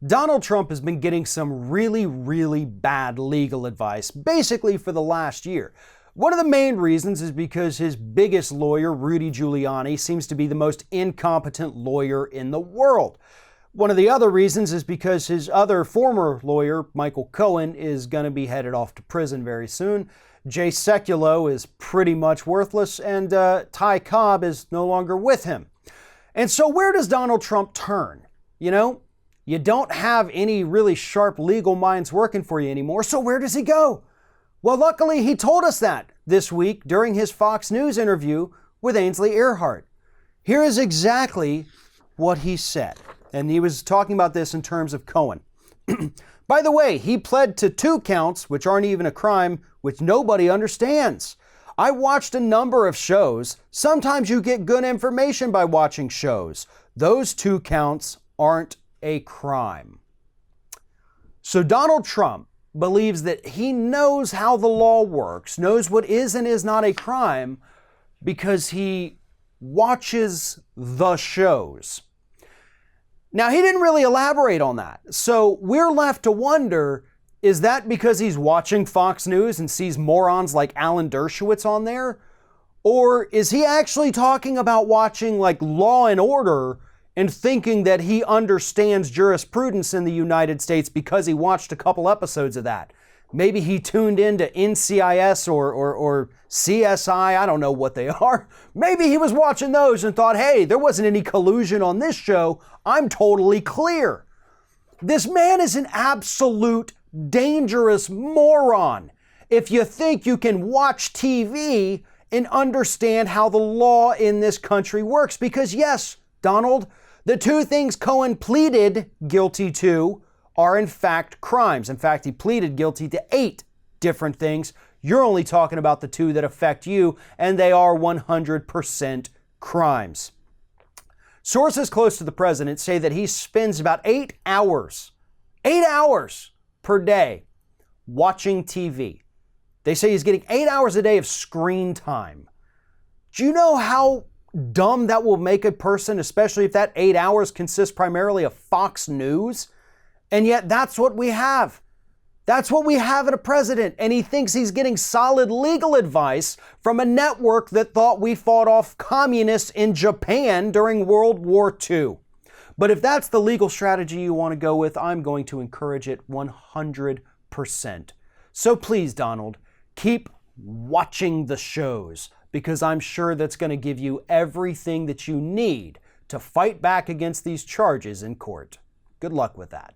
Donald Trump has been getting some really bad legal advice, basically for the last year. One of the main reasons is because his biggest lawyer, Rudy Giuliani, seems to be the most incompetent lawyer in the world. One of the other reasons is because his other former lawyer, Michael Cohen, is going to be headed off to prison very soon. Jay Sekulow is pretty much worthless, and Ty Cobb is no longer with him. And so where does Donald Trump turn? You don't have any really sharp legal minds working for you anymore, so where does he go? Well, luckily, he told us that this week during his Fox News interview with Ainsley Earhardt. Here is exactly what he said. And he was talking about this in terms of Cohen. By the way, he pled to 2 counts, which aren't even a crime, which nobody understands. I watched a number of shows. Sometimes you get good information by watching shows. Those 2 counts aren't a crime. So Donald Trump believes that he knows how the law works, knows what is and is not a crime, because he watches the shows. Now, he didn't really elaborate on that. So we're left to wonder, is that because he's watching Fox News and sees morons like Alan Dershowitz on there? Or is he actually talking about watching like Law and Order and thinking that he understands jurisprudence in the United States because he watched a couple episodes of that? Maybe he tuned into NCIS or CSI, I don't know what they are. Maybe he was watching those and thought, hey, there wasn't any collusion on this show. I'm totally clear. This man is an absolute dangerous moron if you think you can watch TV and understand how the law in this country works. Because yes, Donald, the 2 things Cohen pleaded guilty to are in fact crimes. In fact, he pleaded guilty to 8 different things. You're only talking about the 2 that affect you, and they are 100% crimes. Sources close to the president say that he spends about 8 hours per day watching TV. They say he's getting 8 hours a day of screen time. Do you know how dumb that will make a person, especially if that 8 hours consists primarily of Fox News? And yet that's what we have. That's what we have in a president. And he thinks he's getting solid legal advice from a network that thought we fought off communists in Japan during World War II. But if that's the legal strategy you want to go with, I'm going to encourage it 100%. So please, Donald, keep watching the shows, because I'm sure that's going to give you everything that you need to fight back against these charges in court. Good luck with that.